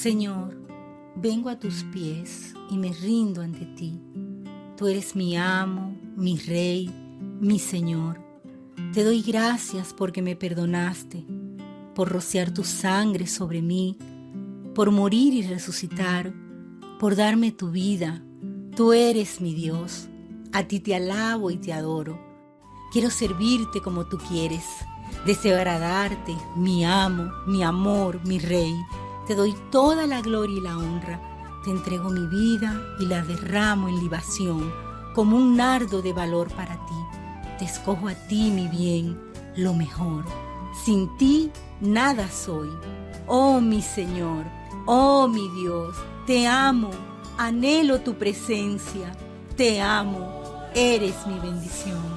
Señor, vengo a tus pies y me rindo ante ti. Tú eres mi amo, mi rey, mi Señor. Te doy gracias porque me perdonaste, por rociar tu sangre sobre mí, por morir y resucitar, por darme tu vida. Tú eres mi Dios. A ti te alabo y te adoro. Quiero servirte como tú quieres. Deseo agradarte, mi amo, mi amor, mi rey. Te doy toda la gloria y la honra. Te entrego mi vida y la derramo en libación, como un nardo de valor para ti. Te escojo a ti, mi bien, lo mejor. Sin ti, nada soy. Oh, mi Señor, oh, mi Dios, te amo, anhelo tu presencia. Te amo, eres mi bendición.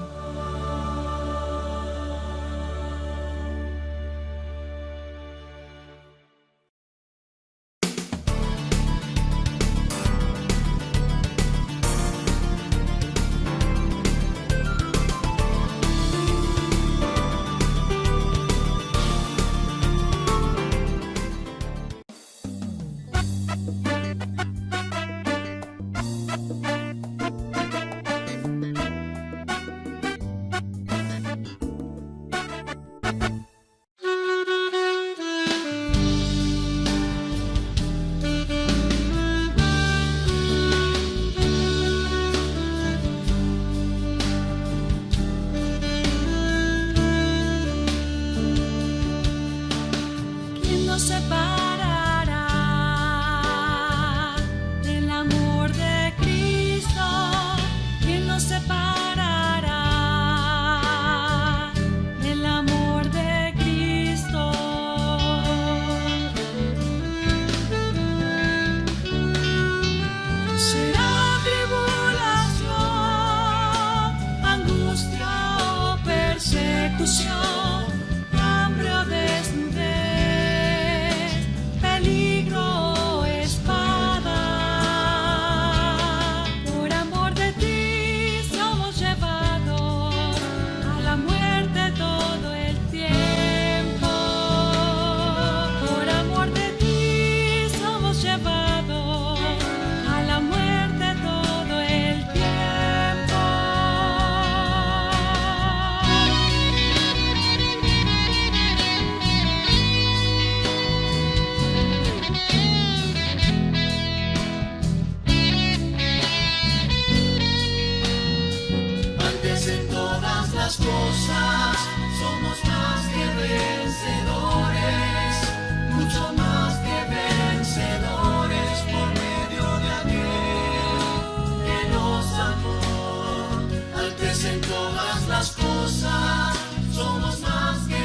Hambre o desnudez, peligro o espada. Por amor de ti somos llevados a la muerte todo el tiempo. Por amor de ti somos llevados a la muerte todo el tiempo. Cosas, somos más que vencedores, mucho más que vencedores por medio de aquel que nos amó. Antes en todas las cosas, somos más que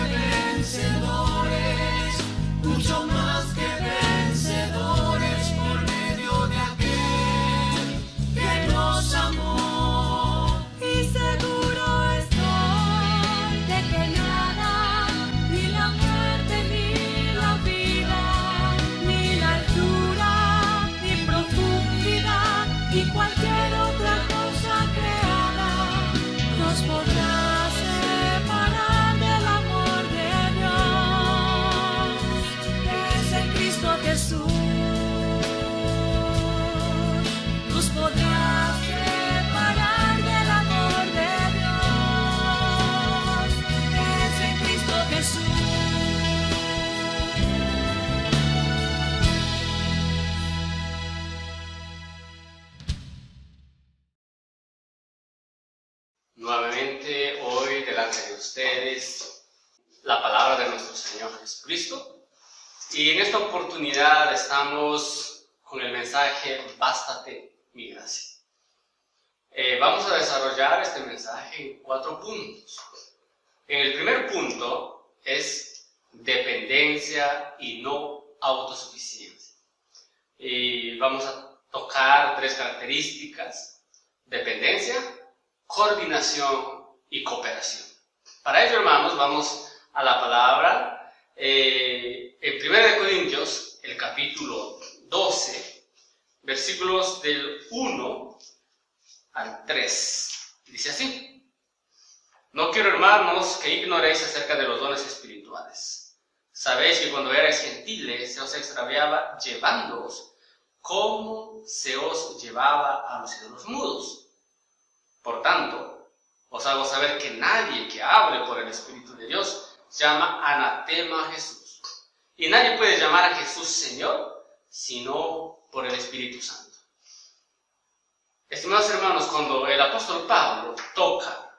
vencedores, mucho más que vencedores por medio de aquel que nos amó. Y seguro y cualquier otra cosa creada nos podrá separar del amor de Dios, que es en Cristo Jesús. Nos podrá separar del amor de Dios, que es en Cristo Jesús. Nuevamente hoy delante de ustedes la palabra de nuestro Señor Jesucristo, y en esta oportunidad estamos con el mensaje Bástate mi gracia. Vamos a desarrollar este mensaje en 4 puntos. En el primer punto es dependencia y no autosuficiencia, y vamos a tocar 3 características: dependencia, coordinación y cooperación. Para ello, hermanos, vamos a la palabra en 1 Corintios, el capítulo 12, versículos del 1 al 3. Dice así: No quiero, hermanos, que ignoréis acerca de los dones espirituales, Sabéis que cuando erais gentiles se os extraviaba llevándoos como se os llevaba a los ídolos mudos. Por tanto, os hago saber que nadie que hable por el Espíritu de Dios llama anatema a Jesús. Y nadie puede llamar a Jesús Señor sino por el Espíritu Santo. Estimados hermanos, cuando el apóstol Pablo toca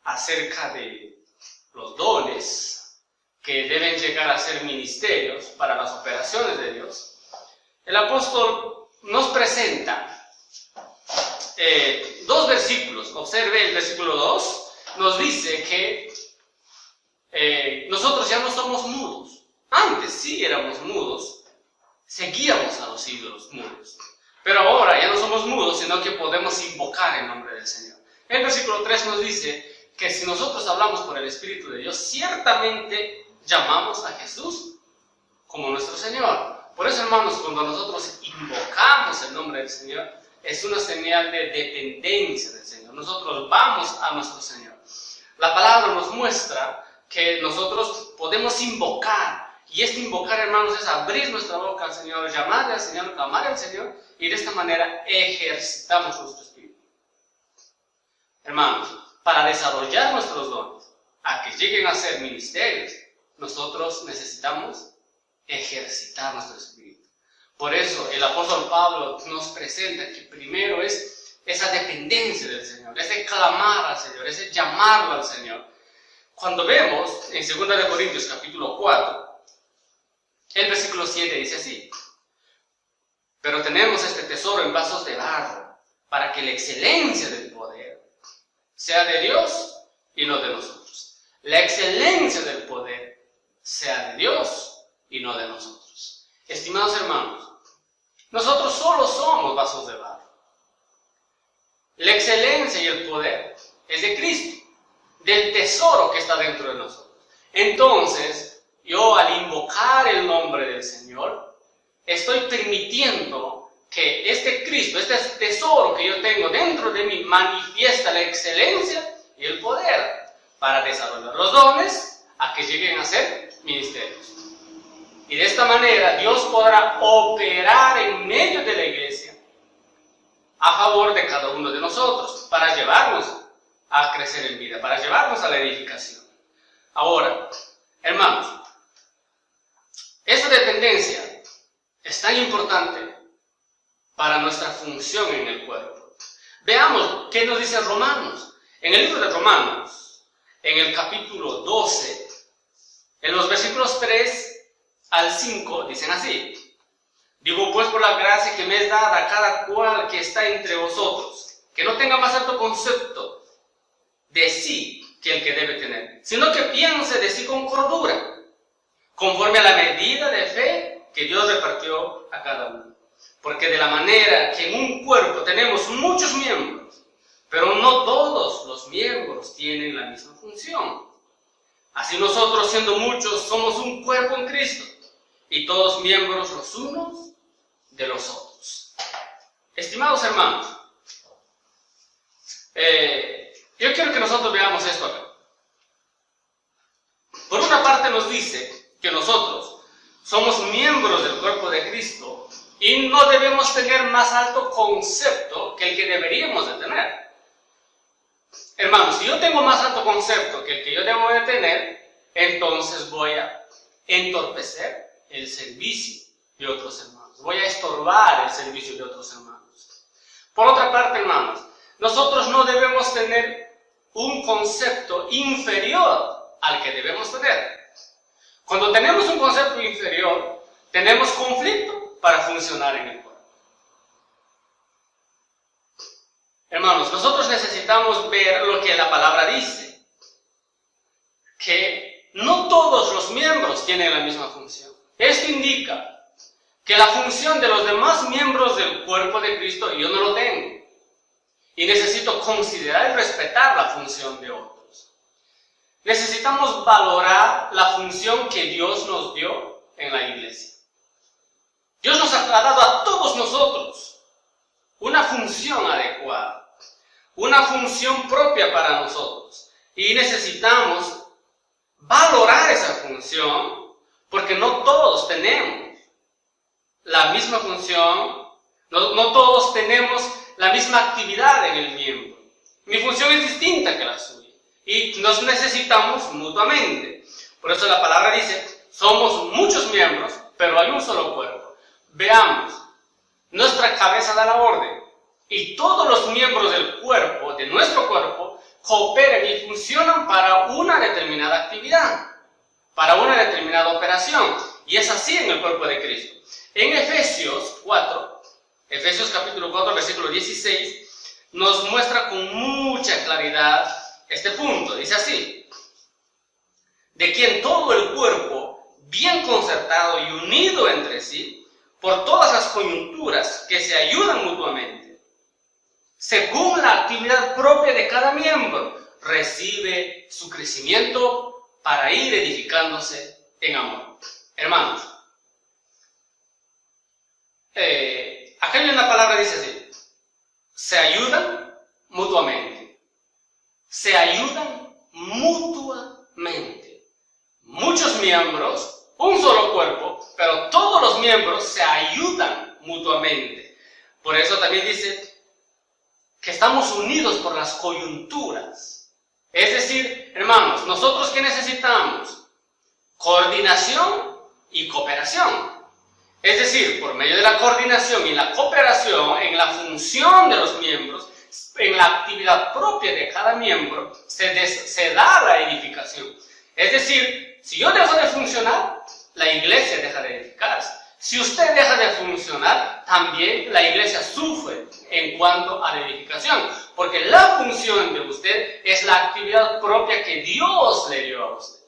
acerca de los dones que deben llegar a ser ministerios para las operaciones de Dios, el apóstol nos presenta dos versículos. Observe el versículo 2, nos dice que nosotros ya no somos mudos. Antes sí éramos mudos, seguíamos a los ídolos mudos. Pero ahora ya no somos mudos, sino que podemos invocar el nombre del Señor. El versículo 3 nos dice que si nosotros hablamos por el Espíritu de Dios, ciertamente llamamos a Jesús como nuestro Señor. Por eso, hermanos, cuando nosotros invocamos el nombre del Señor, es una señal de dependencia del Señor. Nosotros vamos a nuestro Señor. La palabra nos muestra que nosotros podemos invocar. Y este invocar, hermanos, es abrir nuestra boca al Señor, llamarle al Señor, clamar al Señor, y de esta manera ejercitamos nuestro espíritu. Hermanos, para desarrollar nuestros dones, a que lleguen a ser ministerios, nosotros necesitamos ejercitar nuestro espíritu. Por eso el apóstol Pablo nos presenta que primero es esa dependencia del Señor, ese clamar al Señor, ese llamarlo al Señor. Cuando vemos en 2 Corintios capítulo 4, el versículo 7 dice así: pero tenemos este tesoro en vasos de barro, para que la excelencia del poder sea de Dios y no de nosotros. La excelencia del poder sea de Dios y no de nosotros. Estimados hermanos, nosotros solo somos vasos de barro. La excelencia y el poder es de Cristo, del tesoro que está dentro de nosotros. Entonces, yo al invocar el nombre del Señor, estoy permitiendo que este Cristo, este tesoro que yo tengo dentro de mí, manifiesta la excelencia y el poder para desarrollar los dones a que lleguen a ser ministerios. Y de esta manera Dios podrá operar en medio de la iglesia a favor de cada uno de nosotros, para llevarnos a crecer en vida, para llevarnos a la edificación. Ahora, hermanos, esta dependencia es tan importante para nuestra función en el cuerpo. Veamos qué nos dice Romanos. En el libro de Romanos, en el capítulo 12, en los versículos 3 al 5, dicen así: digo pues por la gracia que me es dada a cada cual que está entre vosotros, que no tenga más alto concepto de sí que el que debe tener, sino que piense de sí con cordura, conforme a la medida de fe que Dios repartió a cada uno. Porque de la manera que en un cuerpo tenemos muchos miembros, pero no todos los miembros tienen la misma función. Así nosotros, siendo muchos, somos un cuerpo en Cristo, y todos miembros los unos de los otros. Estimados hermanos, yo quiero que nosotros veamos esto acá. Por una parte nos dice que nosotros somos miembros del cuerpo de Cristo y no debemos tener más alto concepto que el que deberíamos de tener. Hermanos, si yo tengo más alto concepto que el que yo debo de tener, entonces voy a entorpecer el servicio de otros hermanos. Voy a estorbar el servicio de otros hermanos. Por otra parte, hermanos, nosotros no debemos tener un concepto inferior al que debemos tener. Cuando tenemos un concepto inferior, tenemos conflicto para funcionar en el cuerpo. Hermanos, nosotros necesitamos ver lo que la palabra dice, que no todos los miembros tienen la misma función. Esto indica que la función de los demás miembros del cuerpo de Cristo yo no lo tengo, y necesito considerar y respetar la función de otros. Necesitamos valorar la función que Dios nos dio en la iglesia. Dios nos ha dado a todos nosotros una función adecuada, una función propia para nosotros. Y necesitamos valorar esa función Porque no todos tenemos la misma función, no todos tenemos la misma actividad en el miembro. Mi función es distinta que la suya y nos necesitamos mutuamente. Por eso la palabra dice, somos muchos miembros, pero hay un solo cuerpo. Veamos, nuestra cabeza da la orden y todos los miembros del cuerpo, de nuestro cuerpo, cooperan y funcionan para una determinada actividad, para una determinada operación. Y es así en el cuerpo de Cristo. En Efesios capítulo 4, versículo 16, nos muestra con mucha claridad este punto. Dice así, de quien todo el cuerpo, bien concertado y unido entre sí, por todas las coyunturas que se ayudan mutuamente, según la actividad propia de cada miembro, recibe su crecimiento para ir edificándose en amor. Hermanos, acá hay una palabra que dice así, se ayudan mutuamente. Se ayudan mutuamente. Muchos miembros, un solo cuerpo, pero todos los miembros se ayudan mutuamente. Por eso también dice que estamos unidos por las coyunturas. Es decir, hermanos, nosotros ¿qué necesitamos? Coordinación y cooperación. Es decir, por medio de la coordinación y la cooperación en la función de los miembros, en la actividad propia de cada miembro, se da la edificación. Es decir, si yo dejo de funcionar, la iglesia deja de edificarse. Si usted deja de funcionar, también la iglesia sufre en cuanto a la edificación. Porque la función de usted es la actividad propia que Dios le dio a usted.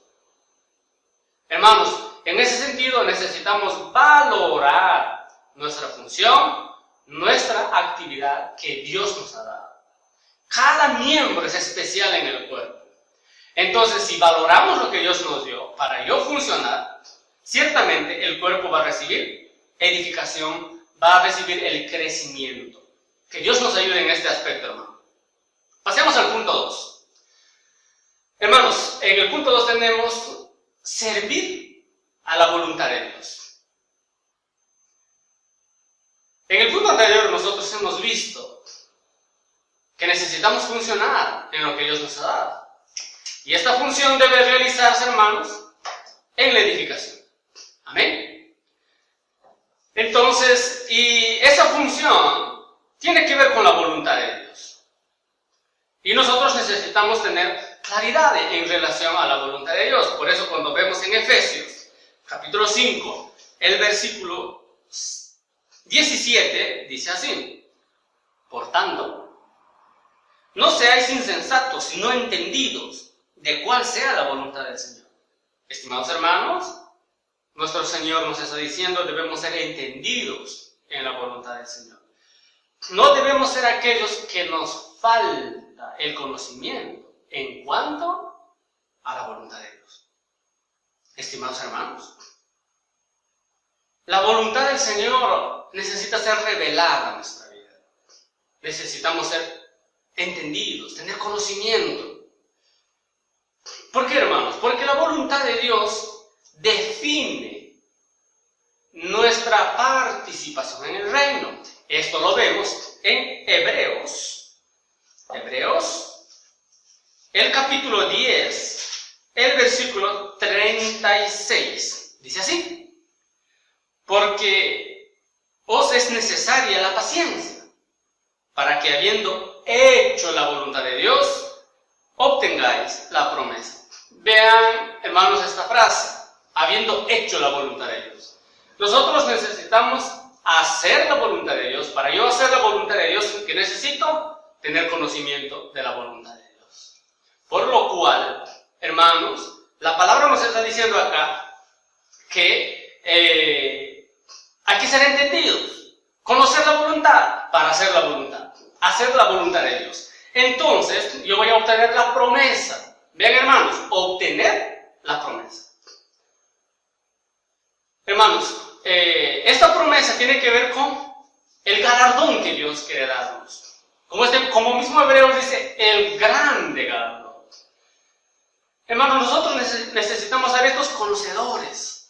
Hermanos, en ese sentido necesitamos valorar nuestra función, nuestra actividad que Dios nos ha dado. Cada miembro es especial en el cuerpo. Entonces, si valoramos lo que Dios nos dio para yo funcionar, ciertamente el cuerpo va a recibir edificación, va a recibir el crecimiento. Que Dios nos ayude en este aspecto, hermano. Pasemos al punto 2. Hermanos, en el punto 2 tenemos servir a la voluntad de Dios. En el punto anterior nosotros hemos visto que necesitamos funcionar en lo que Dios nos ha dado. Y esta función debe realizarse, hermanos, en la edificación. Amén. Entonces, y esa función tiene que ver con la voluntad de Dios. Y nosotros necesitamos tener claridad en relación a la voluntad de Dios. Por eso cuando vemos en Efesios, capítulo 5, el versículo 17, dice así, por tanto, no seáis insensatos, sino entendidos de cuál sea la voluntad del Señor. Estimados hermanos, nuestro Señor nos está diciendo debemos ser entendidos en la voluntad del Señor. No debemos ser aquellos que nos falta el conocimiento en cuanto a la voluntad de Dios. Estimados hermanos, la voluntad del Señor necesita ser revelada en nuestra vida. Necesitamos ser entendidos, tener conocimiento. ¿Por qué, hermanos? Porque la voluntad de Dios define nuestra participación en el reino. Esto lo vemos en Hebreos, el capítulo 10, el versículo 36. Dice así, porque os es necesaria la paciencia, para que habiendo hecho la voluntad de Dios, obtengáis la promesa. Vean, hermanos, esta frase, habiendo hecho la voluntad de Dios. Nosotros necesitamos hacer la voluntad de Dios. Para yo hacer la voluntad de Dios, ¿qué necesito? Tener conocimiento de la voluntad de Dios. Por lo cual, hermanos, la palabra nos está diciendo acá que hay que ser entendidos, conocer la voluntad para hacer la voluntad, hacer la voluntad de Dios. Entonces, yo voy a obtener la promesa. Vean, hermanos, obtener la promesa. Hermanos, esta promesa tiene que ver con el galardón que Dios quiere darnos. Como mismo Hebreos dice, el grande galardón. Hermanos, nosotros necesitamos ser estos conocedores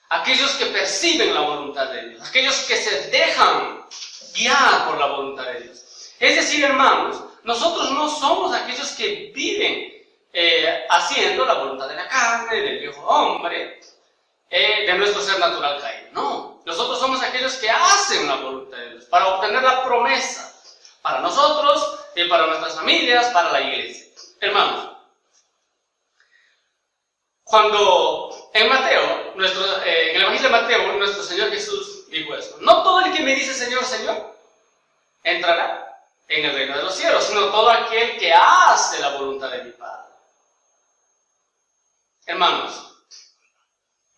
aquellos que perciben la voluntad de Dios, aquellos que se dejan guiar por la voluntad de Dios. Es decir, hermanos, nosotros no somos aquellos que viven haciendo la voluntad de la carne, del viejo hombre, de nuestro ser natural caído. No, nosotros somos aquellos que hacen la voluntad de Dios para obtener la promesa para nosotros y para nuestras familias, para la iglesia. Hermanos, cuando en Mateo, en el Evangelio de Mateo, nuestro Señor Jesús dijo esto: no todo el que me dice Señor, Señor, entrará en el reino de los cielos, sino todo aquel que hace la voluntad de mi Padre. Hermanos,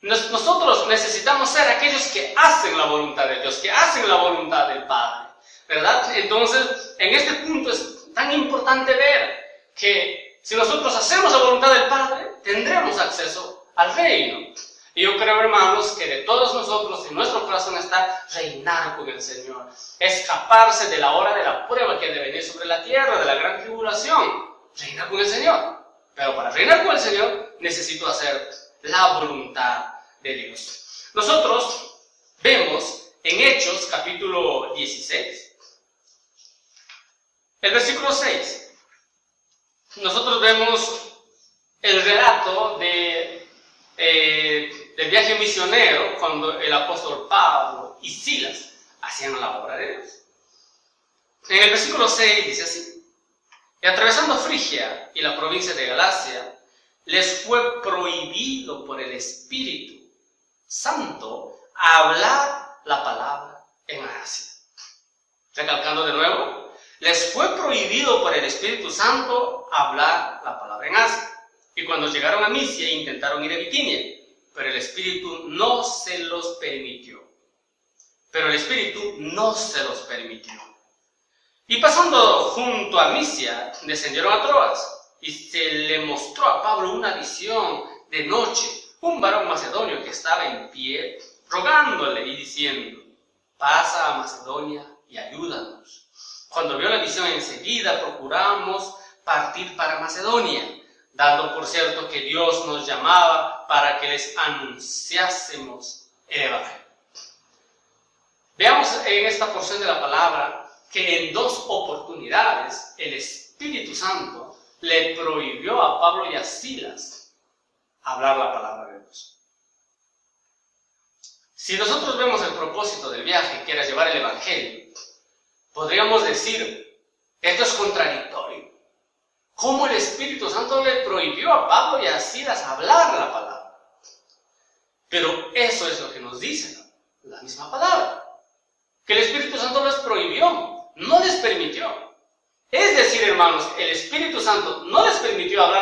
nosotros necesitamos ser aquellos que hacen la voluntad de Dios, que hacen la voluntad del Padre, ¿verdad? Entonces, en este punto es tan importante ver que si nosotros hacemos la voluntad del Padre, tendremos acceso al reino. Y yo creo, hermanos, que de todos nosotros, en nuestro corazón está reinar con el Señor, escaparse de la hora de la prueba que ha de venir sobre la tierra, de la gran tribulación, reinar con el Señor. Pero para reinar con el Señor, necesito hacer la voluntad de Dios. Nosotros vemos en Hechos, capítulo 16, el versículo 6. Nosotros vemos el relato del viaje misionero cuando el apóstol Pablo y Silas hacían la obra de Dios. En el versículo 6 dice así: y atravesando Frigia y la provincia de Galacia, les fue prohibido por el Espíritu Santo hablar la palabra en Asia. Recalcando de nuevo, les fue prohibido por el Espíritu Santo hablar la palabra en Asia. Y cuando llegaron a Misia intentaron ir a Bitinia, pero el Espíritu no se los permitió. Y pasando junto a Misia, descendieron a Troas, y se le mostró a Pablo una visión de noche, un varón macedonio que estaba en pie, rogándole y diciendo: pasa a Macedonia y ayúdanos. Cuando vio la visión, enseguida procuramos partir para Macedonia, dando por cierto que Dios nos llamaba para que les anunciásemos el Evangelio. Veamos en esta porción de la palabra que en dos oportunidades el Espíritu Santo le prohibió a Pablo y a Silas hablar la palabra de Dios. Si nosotros vemos el propósito del viaje, que era llevar el Evangelio, podríamos decir: esto es contradictorio. ¿Cómo el Espíritu Santo le prohibió a Pablo y a Silas hablar la palabra? Pero eso es lo que nos dice la misma palabra, que el Espíritu Santo les prohibió, no les permitió. Es decir, hermanos, el Espíritu Santo no les permitió hablar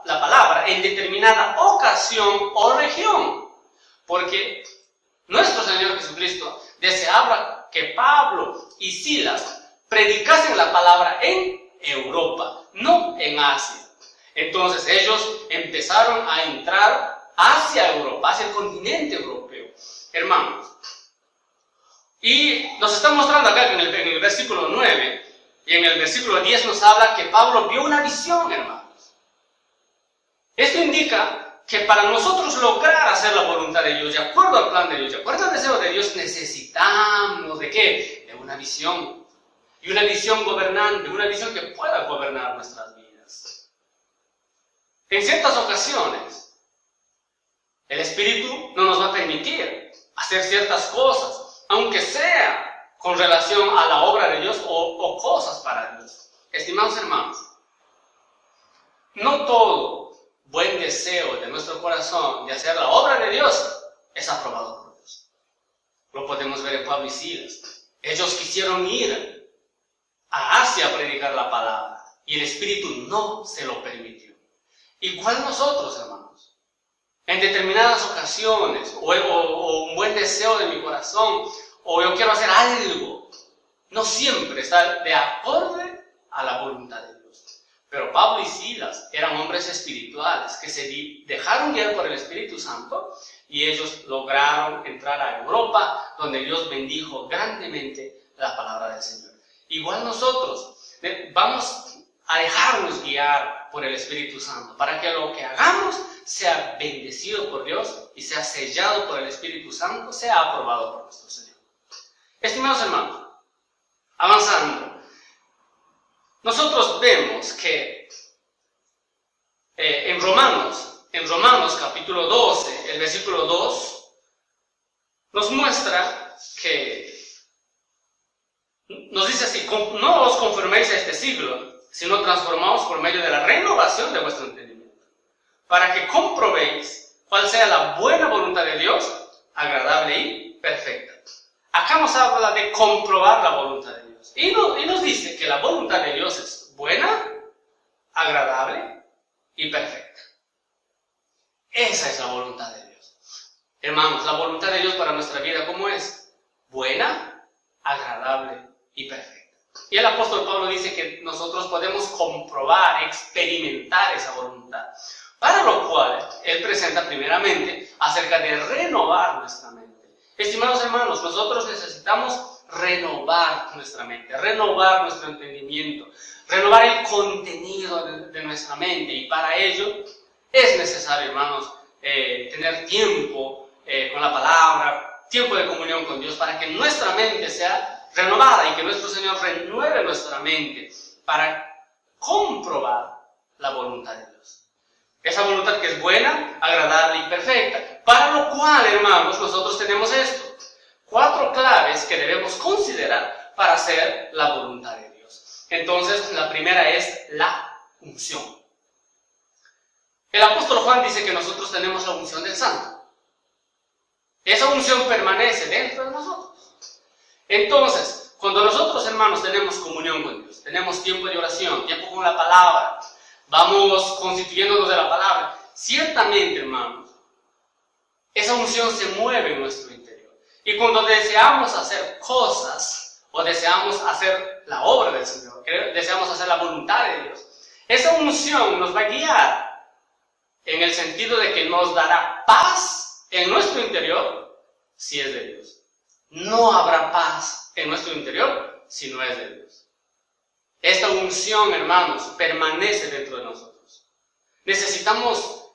la palabra en determinada ocasión o región, porque nuestro Señor Jesucristo deseaba que Pablo y Silas predicasen la palabra en Europa, no en Asia. Entonces ellos empezaron a entrar hacia Europa, hacia el continente europeo, hermanos. Y nos está mostrando acá en el versículo 9 y en el versículo 10 nos habla que Pablo vio una visión, hermanos. Esto indica que para nosotros lograr hacer la voluntad de Dios, de acuerdo al plan de Dios, de acuerdo al deseo de Dios, necesitamos ¿de qué? De una visión. Y una visión gobernante, una visión que pueda gobernar nuestras vidas. En ciertas ocasiones, el Espíritu no nos va a permitir hacer ciertas cosas, aunque sea con relación a la obra de Dios o cosas para Dios. Estimados hermanos, no todo buen deseo de nuestro corazón de hacer la obra de Dios es aprobado por Dios. Lo podemos ver en Pablo y Silas. Ellos quisieron ir a Asia a predicar la palabra y el Espíritu no se lo permitió. Igual nosotros, hermanos, en determinadas ocasiones o un buen deseo de mi corazón, o yo quiero hacer algo, no siempre está de acorde a la voluntad de Dios. Pero Pablo y Silas eran hombres espirituales que se dejaron guiar por el Espíritu Santo y ellos lograron entrar a Europa, donde Dios bendijo grandemente la palabra del Señor. Igual nosotros vamos a dejarnos guiar por el Espíritu Santo, para que lo que hagamos sea bendecido por Dios y sea sellado por el Espíritu Santo, sea aprobado por nuestro Señor. Estimados hermanos, avanzando, nosotros vemos que en Romanos capítulo 12, el versículo 2, nos muestra que, nos dice así: no os conforméis a este siglo, sino transformaos por medio de la renovación de vuestro entendimiento, para que comprobéis cuál sea la buena voluntad de Dios, agradable y perfecta. Acá nos habla de comprobar la voluntad de Dios. Y nos dice que la voluntad de Dios es buena, agradable y perfecta. Esa es la voluntad de Dios. Hermanos, la voluntad de Dios para nuestra vida, ¿cómo es? Buena, agradable y perfecta. Y el apóstol Pablo dice que nosotros podemos comprobar, experimentar esa voluntad. Para lo cual, él presenta primeramente acerca de renovar nuestra mente. Estimados hermanos, nosotros necesitamos renovar nuestra mente, renovar nuestro entendimiento, renovar el contenido de nuestra mente. Y para ello es necesario, hermanos, tener tiempo con la palabra, tiempo de comunión con Dios, para que nuestra mente sea renovada y que nuestro Señor renueve nuestra mente para comprobar la voluntad de Dios. Esa voluntad que es buena, agradable y perfecta. Para lo cual, hermanos, nosotros tenemos esto: 4 claves que debemos considerar para hacer la voluntad de Dios. Entonces, la primera es la unción. El apóstol Juan dice que nosotros tenemos la unción del Santo. Esa unción permanece dentro de nosotros. Entonces, cuando nosotros, hermanos, tenemos comunión con Dios, tenemos tiempo de oración, tiempo con la palabra, vamos constituyéndonos de la palabra, ciertamente, hermanos, esa unción se mueve en nuestro interior. Y cuando deseamos hacer cosas, o deseamos hacer la obra del Señor, deseamos hacer la voluntad de Dios, esa unción nos va a guiar en el sentido de que nos dará paz en nuestro interior si es de Dios. No habrá paz en nuestro interior si no es de Dios. Esta unción, hermanos, permanece dentro de nosotros. Necesitamos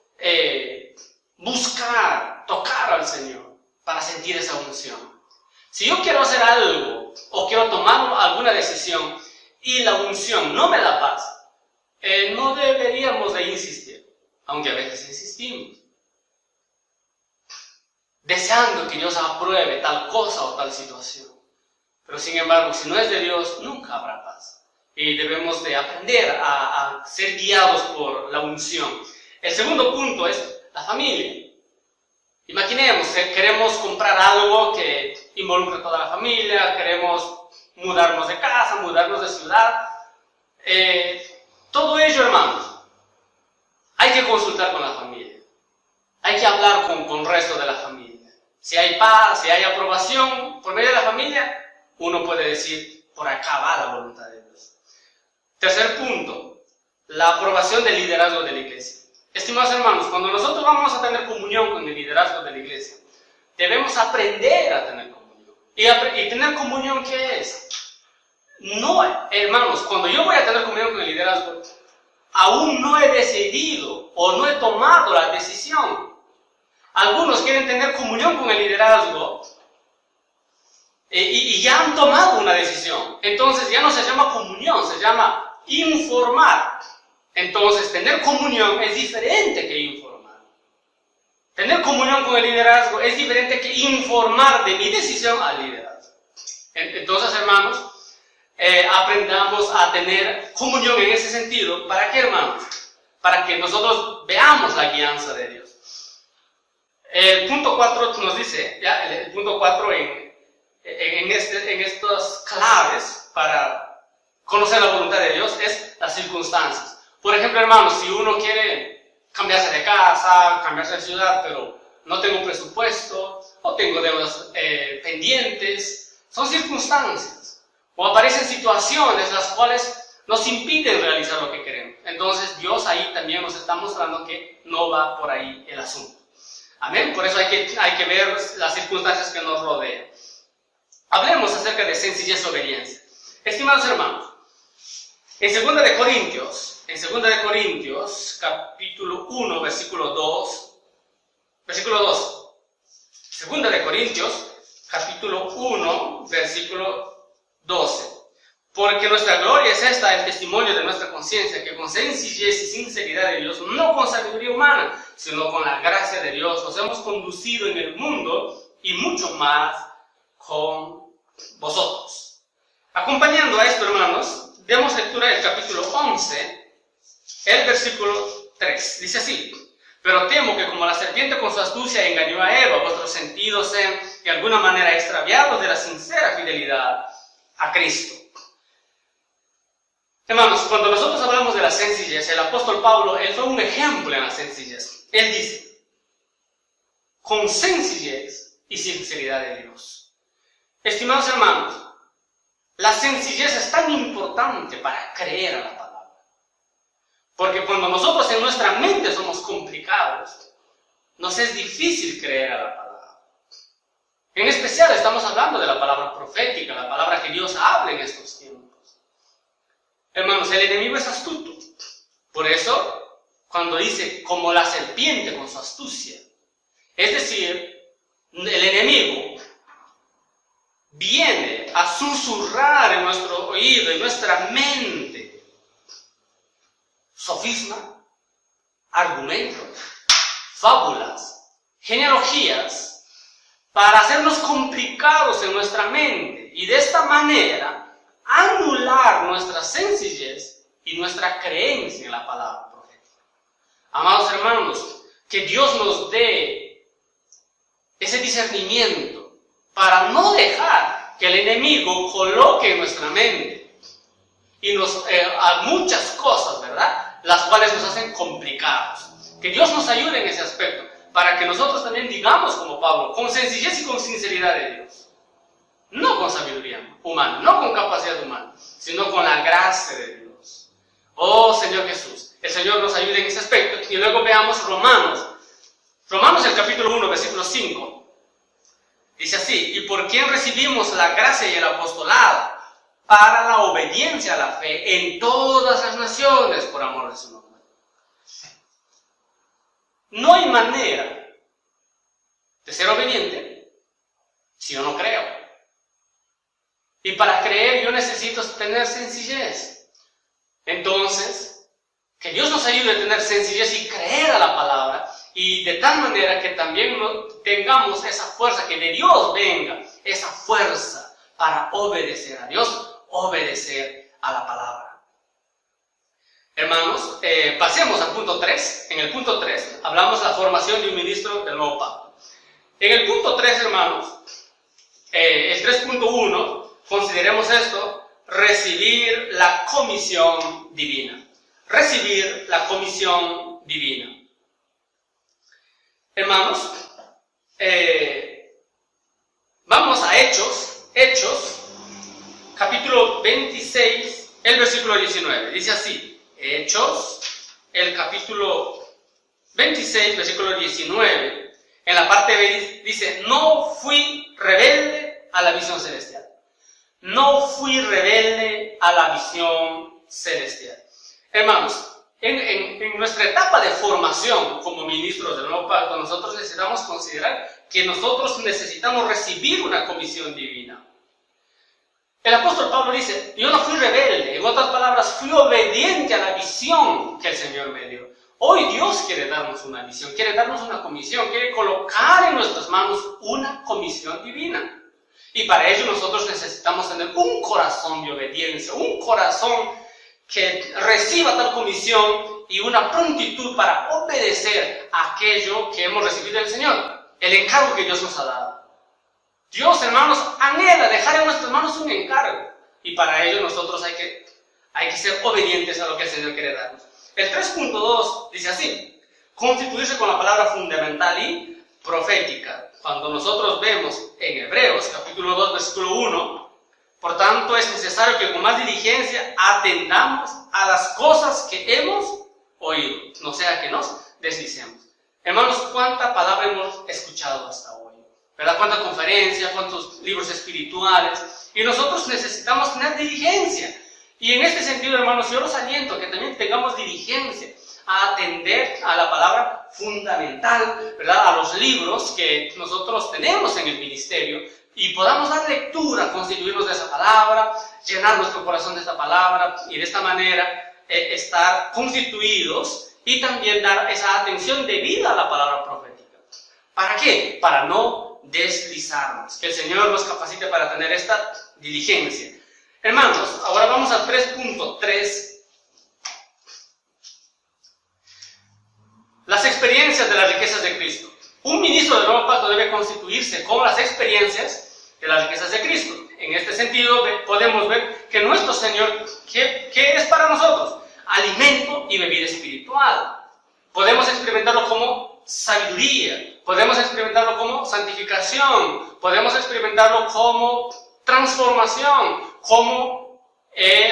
buscar, tocar al Señor para sentir esa unción. Si yo quiero hacer algo o quiero tomar alguna decisión y la unción no me da paz, no deberíamos de insistir, aunque a veces insistimos, deseando que Dios apruebe tal cosa o tal situación. Pero sin embargo, si no es de Dios, nunca habrá paz. Y debemos de aprender a ser guiados por la unción. El segundo punto es la familia. Imaginemos, queremos comprar algo que involucre a toda la familia, queremos mudarnos de casa, mudarnos de ciudad. Todo ello, hermanos, hay que consultar con la familia. Hay que hablar con el resto de la familia. Si hay paz, si hay aprobación por medio de la familia, uno puede decir: por acá va la voluntad de Dios. Tercer punto, la aprobación del liderazgo de la iglesia. Estimados hermanos, cuando nosotros vamos a tener comunión con el liderazgo de la iglesia, debemos aprender a tener comunión. ¿Y tener comunión qué es? No, hermanos, cuando yo voy a tener comunión con el liderazgo, aún no he decidido o no he tomado la decisión. Algunos quieren tener comunión con el liderazgo y ya han tomado una decisión. Entonces ya no se llama comunión, se llama informar. Entonces tener comunión es diferente que informar. Tener comunión con el liderazgo es diferente que informar de mi decisión al liderazgo. Entonces, hermanos, aprendamos a tener comunión en ese sentido. ¿Para qué, hermanos? Para que nosotros veamos la guianza de Dios. El punto 4 nos dice, ya, el punto 4 en estas claves para conocer la voluntad de Dios es las circunstancias. Por ejemplo, hermanos, si uno quiere cambiarse de casa, cambiarse de ciudad, pero no tengo presupuesto o tengo deudas pendientes, son circunstancias. O aparecen situaciones las cuales nos impiden realizar lo que queremos. Entonces Dios ahí también nos está mostrando que no va por ahí el asunto. Amén. Por eso hay que ver las circunstancias que nos rodean. Hablemos acerca de sencillez y obediencia. Estimados hermanos, En 2 de Corintios, capítulo 1, versículo 2. 2 de Corintios, capítulo 1, versículo 12. Porque nuestra gloria es esta, el testimonio de nuestra conciencia, que con sencillez y sinceridad de Dios, no con sabiduría humana, sino con la gracia de Dios, os hemos conducido en el mundo y mucho más con vosotros. Acompañando a esto, hermanos, demos lectura del capítulo 11, el versículo 3. Dice así: pero temo que como la serpiente con su astucia engañó a Eva, vuestros sentidos sean de alguna manera extraviados de la sincera fidelidad a Cristo. Hermanos, cuando nosotros hablamos de la sencillez, el apóstol Pablo, él fue un ejemplo en la sencillez. Él dice, con sencillez y sinceridad de Dios. Estimados hermanos, la sencillez es tan importante para creer a la palabra. Porque cuando nosotros en nuestra mente somos complicados, nos es difícil creer a la palabra. En especial estamos hablando de la palabra profética, la palabra que Dios habla en estos tiempos. Hermanos, el enemigo es astuto. Por eso, cuando dice como la serpiente con su astucia, es decir, el enemigo viene a susurrar en nuestro oído, en nuestra mente, sofisma, argumentos, fábulas, genealogías, para hacernos complicados en nuestra mente y de esta manera anular nuestra sencillez y nuestra creencia en la palabra profética. Amados hermanos, que Dios nos dé ese discernimiento para no dejar que el enemigo coloque en nuestra mente y a muchas cosas, ¿verdad?, las cuales nos hacen complicados. Que Dios nos ayude en ese aspecto, para que nosotros también digamos como Pablo, con sencillez y con sinceridad de Dios. No con sabiduría humana, no con capacidad humana, sino con la gracia de Dios. Oh Señor Jesús, el Señor nos ayude en ese aspecto. Y luego veamos Romanos el capítulo 1, versículo 5. Dice así: y por quien recibimos la gracia y el apostolado para la obediencia a la fe en todas las naciones por amor de su nombre. No hay manera de ser obediente si yo no creo. Y para creer yo necesito tener sencillez. Entonces, que Dios nos ayude a tener sencillez y creer a la palabra, y de tal manera que también tengamos esa fuerza, que de Dios venga esa fuerza para obedecer a Dios, obedecer a la palabra. Hermanos, pasemos al punto 3. En el punto 3 hablamos de la formación de un ministro del nuevo pacto. En el punto 3, hermanos, el 3.1, consideremos esto: recibir la comisión divina. Recibir la comisión divina. Hermanos, vamos a Hechos, capítulo 26, el versículo 19. Dice así, Hechos, el capítulo 26, versículo 19. En la parte B dice, no fui rebelde a la visión celestial. No fui rebelde a la visión celestial. Hermanos, en nuestra etapa de formación como ministros del nuevo pacto, nosotros necesitamos considerar que nosotros necesitamos recibir una comisión divina. El apóstol Pablo dice, yo no fui rebelde, en otras palabras, fui obediente a la visión que el Señor me dio. Hoy Dios quiere darnos una visión, quiere darnos una comisión, quiere colocar en nuestras manos una comisión divina. Y para ello nosotros necesitamos tener un corazón de obediencia, un corazón que reciba tal comisión y una prontitud para obedecer a aquello que hemos recibido del Señor, el encargo que Dios nos ha dado. Dios, hermanos, anhela dejar en nuestras manos un encargo, y para ello nosotros hay que ser obedientes a lo que el Señor quiere darnos. El 3.2 dice así, constituirse con la palabra fundamental y profética. Cuando nosotros vemos en Hebreos, capítulo 2, versículo 1, por tanto es necesario que con más diligencia atendamos a las cosas que hemos oído, no sea que nos deslicemos. Hermanos, ¿cuánta palabra hemos escuchado hasta hoy? ¿Verdad? ¿Cuántas conferencias, cuántos libros espirituales? Y nosotros necesitamos tener diligencia Y en este sentido, hermanos, yo los aliento a que también tengamos diligencia a atender a la palabra fundamental, ¿verdad? A los libros que nosotros tenemos en el ministerio y podamos dar lectura, constituirnos de esa palabra, llenar nuestro corazón de esta palabra y de esta manera estar constituidos y también dar esa atención debida a la palabra profética. ¿Para qué? Para no deslizarnos. Que el Señor nos capacite para tener esta diligencia. Hermanos, ahora vamos al 3.3. Las experiencias de las riquezas de Cristo. Un ministro del Nuevo Pacto debe constituirse con las experiencias de las riquezas de Cristo. En este sentido, podemos ver que nuestro Señor, ¿qué es para nosotros? Alimento y bebida espiritual. Podemos experimentarlo como sabiduría, podemos experimentarlo como santificación, podemos experimentarlo como transformación, como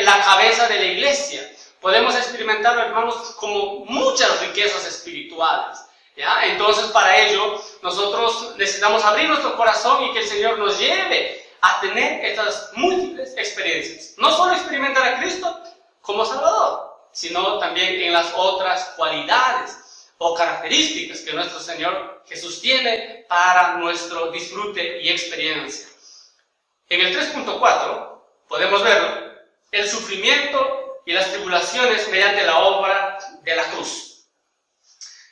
la cabeza de la iglesia. Podemos experimentarlo, hermanos, como muchas riquezas espirituales, ¿ya? Entonces, para ello, nosotros necesitamos abrir nuestro corazón y que el Señor nos lleve a tener estas múltiples experiencias. No solo experimentar a Cristo como Salvador, sino también en las otras cualidades o características que nuestro Señor Jesús tiene para nuestro disfrute y experiencia. En el 3.4 podemos verlo, el sufrimiento y las tribulaciones mediante la obra de la cruz.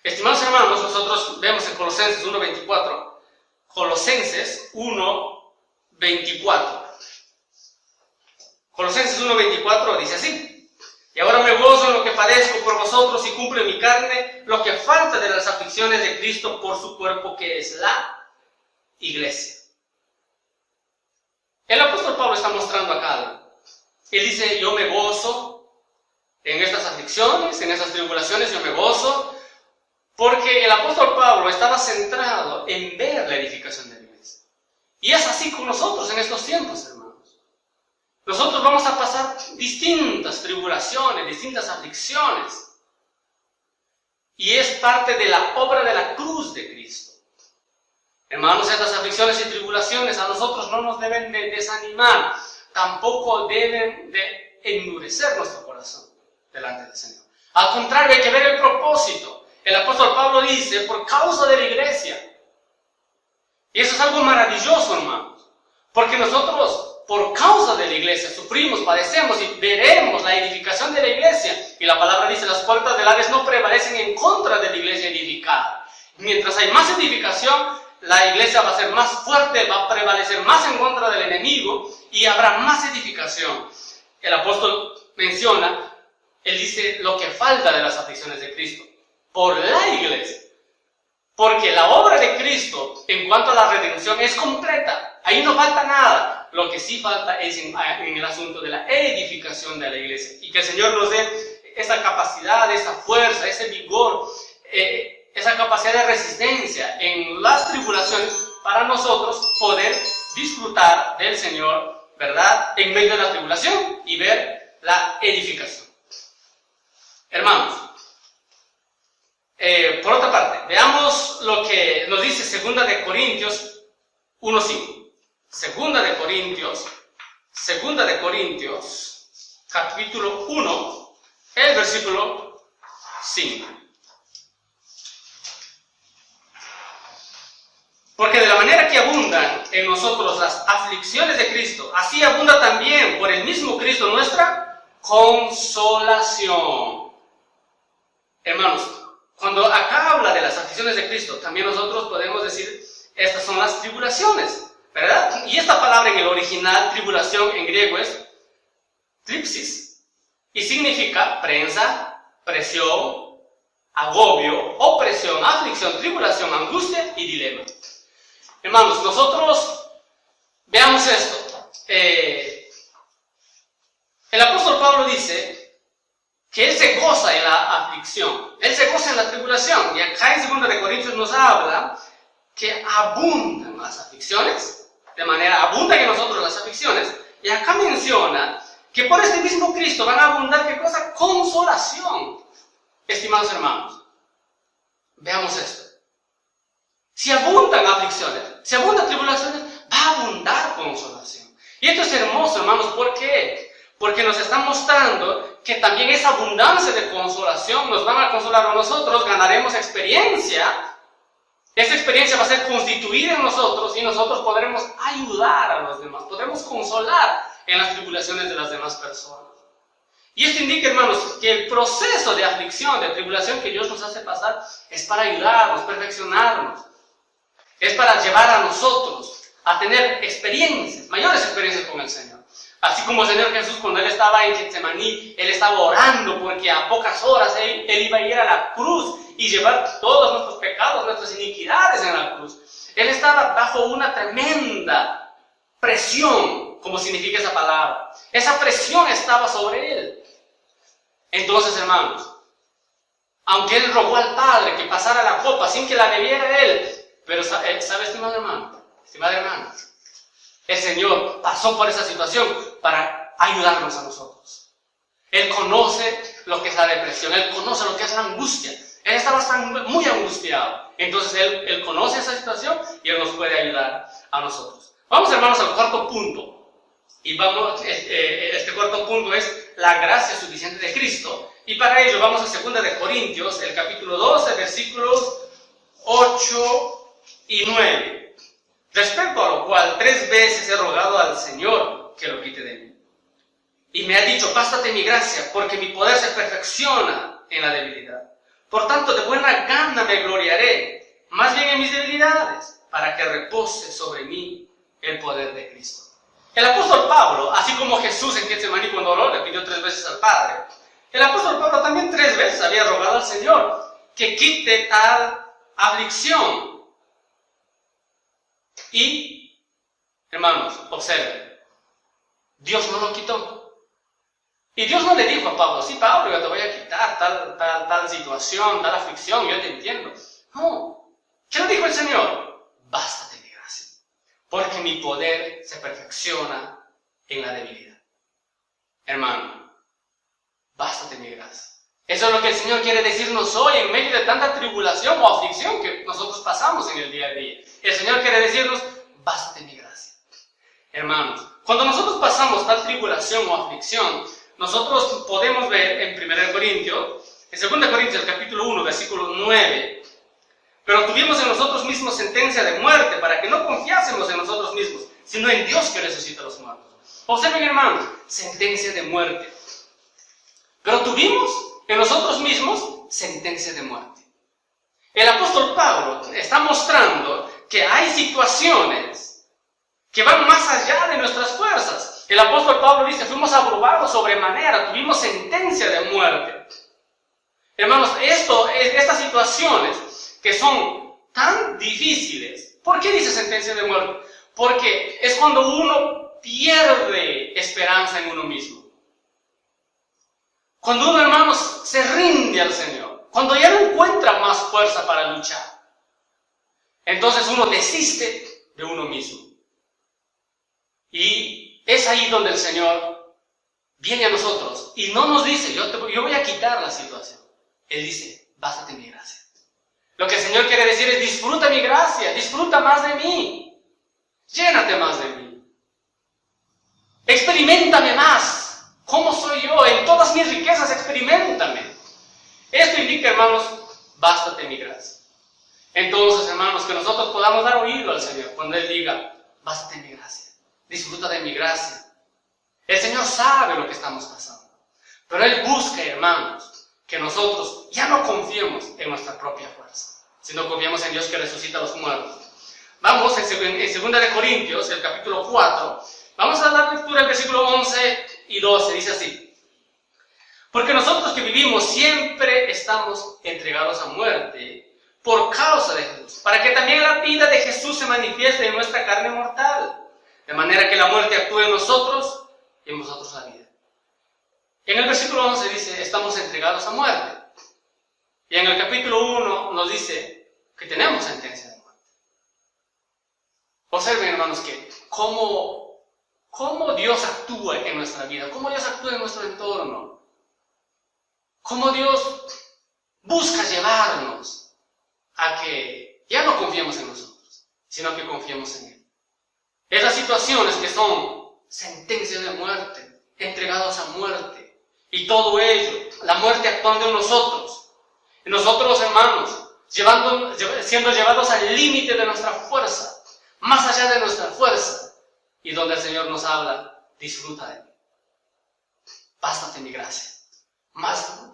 Estimados hermanos, nosotros vemos en Colosenses 1.24, Colosenses 1.24. Colosenses 1.24 dice así: y ahora me gozo en lo que padezco por vosotros y cumplo en mi carne lo que falta de las aflicciones de Cristo por su cuerpo, que es la iglesia. El apóstol Pablo está mostrando acá algo. Él dice, yo me gozo en estas aflicciones, en estas tribulaciones, yo me gozo, porque el apóstol Pablo estaba centrado en ver la edificación de la iglesia. Y es así con nosotros en estos tiempos, hermanos. Nosotros vamos a pasar distintas tribulaciones, distintas aflicciones. Y es parte de la obra de la cruz de Cristo. Hermanos, estas aflicciones y tribulaciones a nosotros no nos deben de desanimar, tampoco deben de endurecer nuestro corazón delante del Señor. Al contrario, hay que ver el propósito. El apóstol Pablo dice, por causa de la iglesia. Y eso es algo maravilloso, hermanos. Porque nosotros, por causa de la iglesia, sufrimos, padecemos y veremos la edificación de la iglesia. Y la palabra dice, las puertas del Hades no prevalecen en contra de la iglesia edificada. Mientras hay más edificación, la iglesia va a ser más fuerte, va a prevalecer más en contra del enemigo y habrá más edificación. El apóstol menciona, él dice lo que falta de las aflicciones de Cristo por la iglesia. Porque la obra de Cristo en cuanto a la redención es completa. Ahí no falta nada. Lo que sí falta es en el asunto de la edificación de la iglesia. Y que el Señor nos dé esa capacidad, esa fuerza, ese vigor, esa capacidad de resistencia en las tribulaciones para nosotros poder disfrutar del Señor, ¿verdad? En medio de la tribulación y ver la edificación. Hermanos, por otra parte, veamos lo que nos dice 2 de Corintios 1.5. 2 de Corintios, capítulo 1, el versículo 5. Porque de la manera que abundan en nosotros las aflicciones de Cristo, así abunda también por el mismo Cristo nuestra consolación. Hermanos, cuando acá habla de las aflicciones de Cristo, también nosotros podemos decir, estas son las tribulaciones, ¿verdad? Y esta palabra en el original, tribulación en griego es tripsis, y significa prensa, presión, agobio, opresión, aflicción, tribulación, angustia y dilema. Hermanos, nosotros veamos esto. El apóstol Pablo dice que él se goza en la aflicción, él se goza en la tribulación. Y acá en 2 de Corintios nos habla que abundan las aflicciones, de manera abundan en nosotros las aflicciones. Y acá menciona que por este mismo Cristo van a abundar, ¿qué cosa? Consolación. Estimados hermanos, veamos esto. Si abundan aflicciones, si abundan tribulaciones, va a abundar consolación. Y esto es hermoso, hermanos. ¿Por qué? porque nos están mostrando que también esa abundancia de consolación nos van a consolar a nosotros, ganaremos experiencia. Esa experiencia va a ser constituida en nosotros y nosotros podremos ayudar a los demás, podremos consolar en las tribulaciones de las demás personas. Y esto indica, hermanos, que el proceso de aflicción, de tribulación que Dios nos hace pasar es para ayudarnos, perfeccionarnos. Es para llevar a nosotros a tener experiencias, mayores experiencias con el Señor. Así como el Señor Jesús, cuando Él estaba en Getsemaní, Él estaba orando porque a pocas horas Él iba a ir a la cruz y llevar todos nuestros pecados, nuestras iniquidades en la cruz. Él estaba bajo una tremenda presión, como significa esa palabra. Esa presión estaba sobre Él. Entonces, hermanos, aunque Él rogó al Padre que pasara la copa sin que la bebiera Él, pero ¿sabe, estimado hermano? Estimada hermana, el Señor pasó por esa situación para ayudarnos a nosotros. Él conoce lo que es la depresión, Él conoce lo que es la angustia. Él estaba muy angustiado. Entonces Él conoce esa situación y Él nos puede ayudar a nosotros. Vamos, hermanos, al cuarto punto. Y este cuarto punto es la gracia suficiente de Cristo. Y para ello vamos a 2 de Corintios, el capítulo 12, versículos 8 y 9. Respecto a lo cual 3 veces he rogado al Señor que lo quite de mí. Y me ha dicho, bástate mi gracia, porque mi poder se perfecciona en la debilidad. Por tanto, de buena gana me gloriaré, más bien en mis debilidades, para que repose sobre mí el poder de Cristo. El apóstol Pablo, así como Jesús en Getsemaní cuando oró, le pidió 3 veces al Padre, el apóstol Pablo también 3 veces había rogado al Señor que quite tal aflicción. Y, hermanos, observen, Dios no lo quitó. Y Dios no le dijo a Pablo, sí, Pablo, yo te voy a quitar tal situación, tal aflicción, yo te entiendo. No. ¿Qué le dijo el Señor? Bástate mi gracia, porque mi poder se perfecciona en la debilidad. Hermano, bástate mi gracia. Eso es lo que el Señor quiere decirnos hoy en medio de tanta tribulación o aflicción que nosotros pasamos en el día a día. El Señor quiere decirnos, bástate mi gracia. Hermanos, cuando nosotros pasamos tal tribulación o aflicción, nosotros podemos ver en 2 Corintios, el capítulo 1, versículo 9, pero tuvimos en nosotros mismos sentencia de muerte para que no confiásemos en nosotros mismos, sino en Dios que resucita a los muertos. Observen, hermanos, sentencia de muerte. Pero tuvimos en nosotros mismos sentencia de muerte. El apóstol Pablo está mostrando que hay situaciones que van más allá de nuestras fuerzas. El apóstol Pablo dice, fuimos abrumados sobremanera, tuvimos sentencia de muerte. Hermanos, estas situaciones que son tan difíciles, ¿por qué dice sentencia de muerte? Porque es cuando uno pierde esperanza en uno mismo. Cuando uno, hermanos, se rinde al Señor, cuando ya no encuentra más fuerza para luchar, entonces uno desiste de uno mismo. Y es ahí donde el Señor viene a nosotros y no nos dice, yo voy a quitar la situación. Él dice, bástate mi gracia. Lo que el Señor quiere decir es, disfruta mi gracia, disfruta más de mí, llénate más de mí. Experiméntame más. ¿Cómo soy yo? En todas mis riquezas, experiméntame. Esto indica, hermanos, bástate mi gracia. Entonces, hermanos, que nosotros podamos dar oído al Señor cuando Él diga, bástate mi gracia, disfruta de mi gracia. El Señor sabe lo que estamos pasando, pero Él busca, hermanos, que nosotros ya no confiemos en nuestra propia fuerza, sino confiemos en Dios que resucita a los muertos. Vamos en 2 de Corintios, el capítulo 4, vamos a dar lectura al versículo 11 y 12, dice así. Porque nosotros que vivimos siempre estamos entregados a muerte por causa de Jesús, para que también la vida de Jesús se manifieste en nuestra carne mortal, de manera que la muerte actúe en nosotros y en vosotros la vida. En el versículo 11 dice, estamos entregados a muerte. Y en el capítulo 1 nos dice que tenemos sentencia de muerte. Observen, hermanos, que cómo Dios actúa en nuestra vida, cómo Dios actúa en nuestro entorno, cómo Dios busca llevarnos a que ya no confiemos en nosotros, sino que confiemos en Él. Esas situaciones que son sentencias de muerte, entregados a muerte. Y todo ello, la muerte actuando en nosotros. En nosotros, hermanos, siendo llevados al límite de nuestra fuerza, más allá de nuestra fuerza. Y donde el Señor nos habla, disfruta de mí. Bástate mi gracia.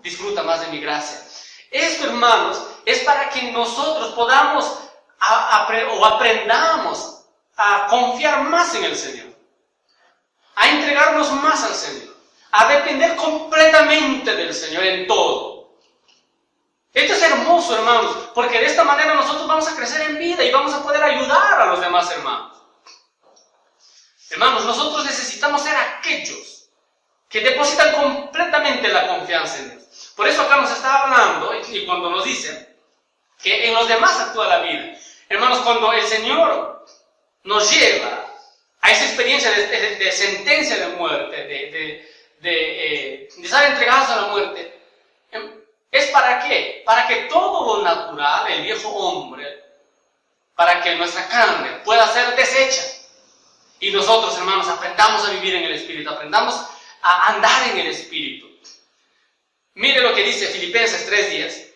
Disfruta más de mi gracia. Esto, hermanos, es para que nosotros podamos o aprendamos a confiar más en el Señor, a entregarnos más al Señor, a depender completamente del Señor en todo. Esto es hermoso, hermanos, porque de esta manera nosotros vamos a crecer en vida y vamos a poder ayudar a los demás hermanos. Hermanos, nosotros necesitamos ser aquellos que depositan completamente la confianza en Dios. Por eso acá nos está hablando, y cuando nos dice que en los demás actúa la vida. Hermanos, cuando el Señor nos lleva a esa experiencia de sentencia de muerte, de estar entregados a la muerte, ¿es para qué? Para que todo lo natural, el viejo hombre, para que nuestra carne pueda ser deshecha. Y nosotros, hermanos, aprendamos a vivir en el Espíritu, aprendamos a andar en el Espíritu. Mire lo que dice Filipenses 3:10.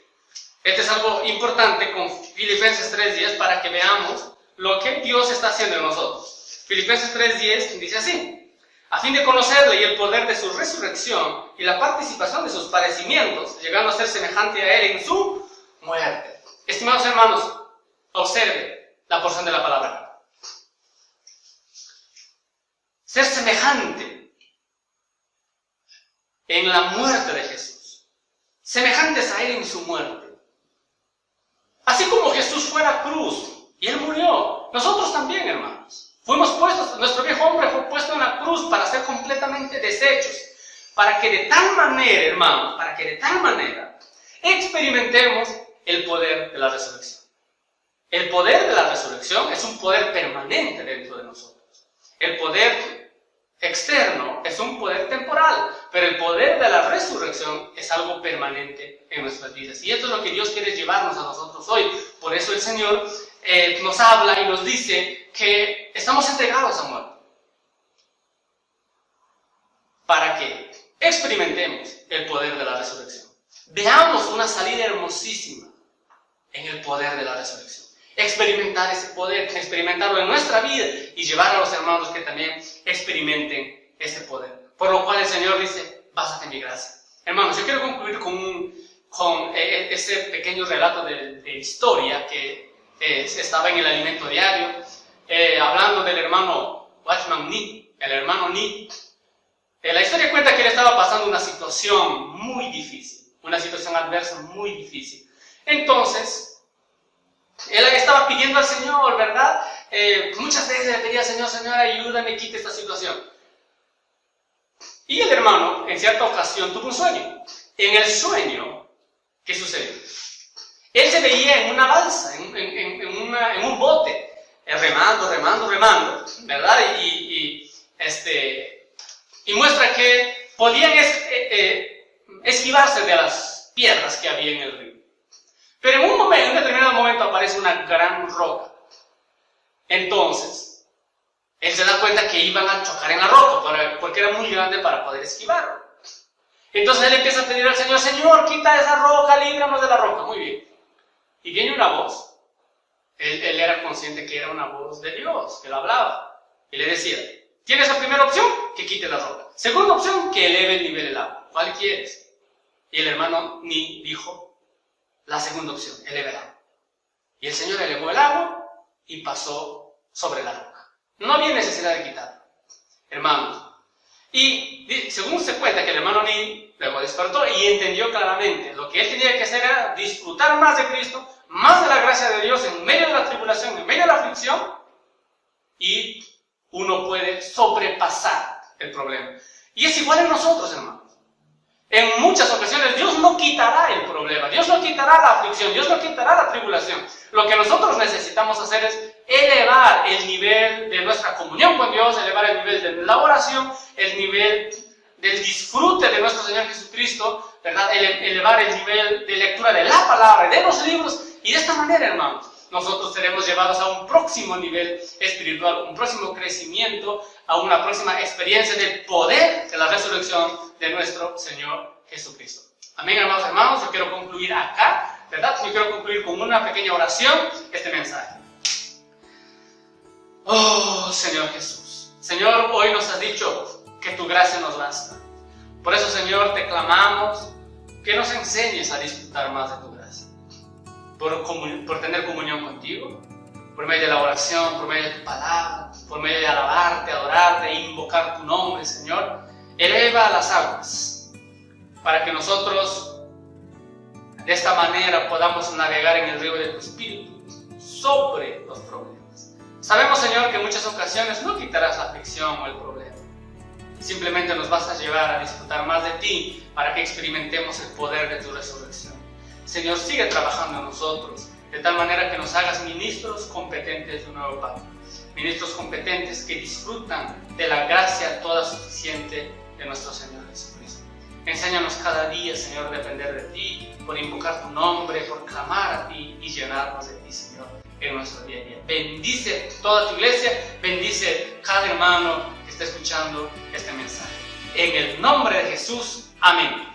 Este es algo importante con Filipenses 3:10 para que veamos lo que Dios está haciendo en nosotros. Filipenses 3:10 dice así: a fin de conocerle y el poder de su resurrección y la participación de sus padecimientos, llegando a ser semejante a él en su muerte. Estimados hermanos, observe la porción de la palabra. Ser semejante en la muerte de Jesús. Semejantes a él en su muerte. Así como Jesús fue a la cruz y él murió, nosotros también, hermanos, fuimos puestos, nuestro viejo hombre fue puesto en la cruz para ser completamente deshechos, para que de tal manera, hermanos, para que de tal manera experimentemos el poder de la resurrección. El poder de la resurrección es un poder permanente dentro de nosotros. El poder externo es un poder temporal, pero el poder de la resurrección es algo permanente en nuestras vidas. Y esto es lo que Dios quiere llevarnos a nosotros hoy. Por eso el Señor nos habla y nos dice que estamos entregados a muerte, para que experimentemos el poder de la resurrección. Veamos una salida hermosísima en el poder de la resurrección. Experimentar ese poder, experimentarlo en nuestra vida y llevar a los hermanos que también experimenten ese poder. Por lo cual el Señor dice, básate en mi gracia. Hermanos, yo quiero concluir con ese pequeño relato de historia que estaba en el alimento diario, hablando del hermano Watchman Nee, el hermano Nee. La historia cuenta que él estaba pasando una situación muy difícil, una situación adversa muy difícil. Entonces, él estaba pidiendo al Señor, ¿verdad? Muchas veces le pedía al Señor, Señor, ayúdame, quite esta situación. Y el hermano, en cierta ocasión, tuvo un sueño. En el sueño, ¿qué sucedió? Él se veía en una balsa, en un bote, remando, ¿verdad? Y muestra que podían esquivarse de las piedras que había en el río. Pero en un determinado momento aparece una gran roca. Entonces, él se da cuenta que iban a chocar en la roca, porque era muy grande para poder esquivarlo. Entonces él empieza a pedir al Señor, Señor, quita esa roca, líbranos de la roca. Muy bien. Y viene una voz. Él era consciente que era una voz de Dios, que lo hablaba. Y le decía, ¿tienes la primera opción? Que quite la roca. Segunda opción, que eleve el nivel del agua. ¿Cuál quieres? Y el hermano Ni dijo, la segunda opción, eleve el agua. Y el Señor elevó el agua y pasó sobre la roca. No había necesidad de quitarlo, hermanos. Y según se cuenta que el hermano Ni luego despertó y entendió claramente lo que él tenía que hacer era disfrutar más de Cristo, más de la gracia de Dios en medio de la tribulación, en medio de la aflicción, y uno puede sobrepasar el problema. Y es igual en nosotros, hermanos. En muchas ocasiones Dios no quitará el problema, Dios no quitará la aflicción, Dios no quitará la tribulación. Lo que nosotros necesitamos hacer es elevar el nivel de nuestra comunión con Dios, elevar el nivel de la oración, el nivel del disfrute de nuestro Señor Jesucristo, ¿verdad? Elevar el nivel de lectura de la palabra, de los libros, y de esta manera, hermanos, nosotros seremos llevados a un próximo nivel espiritual, un próximo crecimiento, a una próxima experiencia del poder de la la resurrección de nuestro Señor Jesucristo. Amén, hermanos, hermanos. Yo quiero concluir acá, ¿verdad? Yo quiero concluir con una pequeña oración este mensaje. Oh, Señor Jesús. Señor, hoy nos has dicho que tu gracia nos basta. Por eso, Señor, te clamamos que nos enseñes a disfrutar más de tu gracia. Por tener comunión contigo, por medio de la oración, por medio de tu palabra, por medio de alabarte, adorarte e invocar tu nombre, Señor. Eleva las aguas para que nosotros de esta manera podamos navegar en el río de tu Espíritu sobre los problemas. Sabemos, Señor, que en muchas ocasiones no quitarás la aflicción o el problema. Simplemente nos vas a llevar a disfrutar más de ti para que experimentemos el poder de tu resurrección. Señor, sigue trabajando en nosotros de tal manera que nos hagas ministros competentes de un nuevo pacto. Ministros competentes que disfrutan de la gracia toda suficiente de nuestro Señor Jesucristo. Enséñanos cada día, Señor, a depender de ti, por invocar tu nombre, por clamar a ti y llenarnos de ti, Señor, en nuestro día a día. Bendice toda tu iglesia, bendice cada hermano que está escuchando este mensaje. En el nombre de Jesús, amén.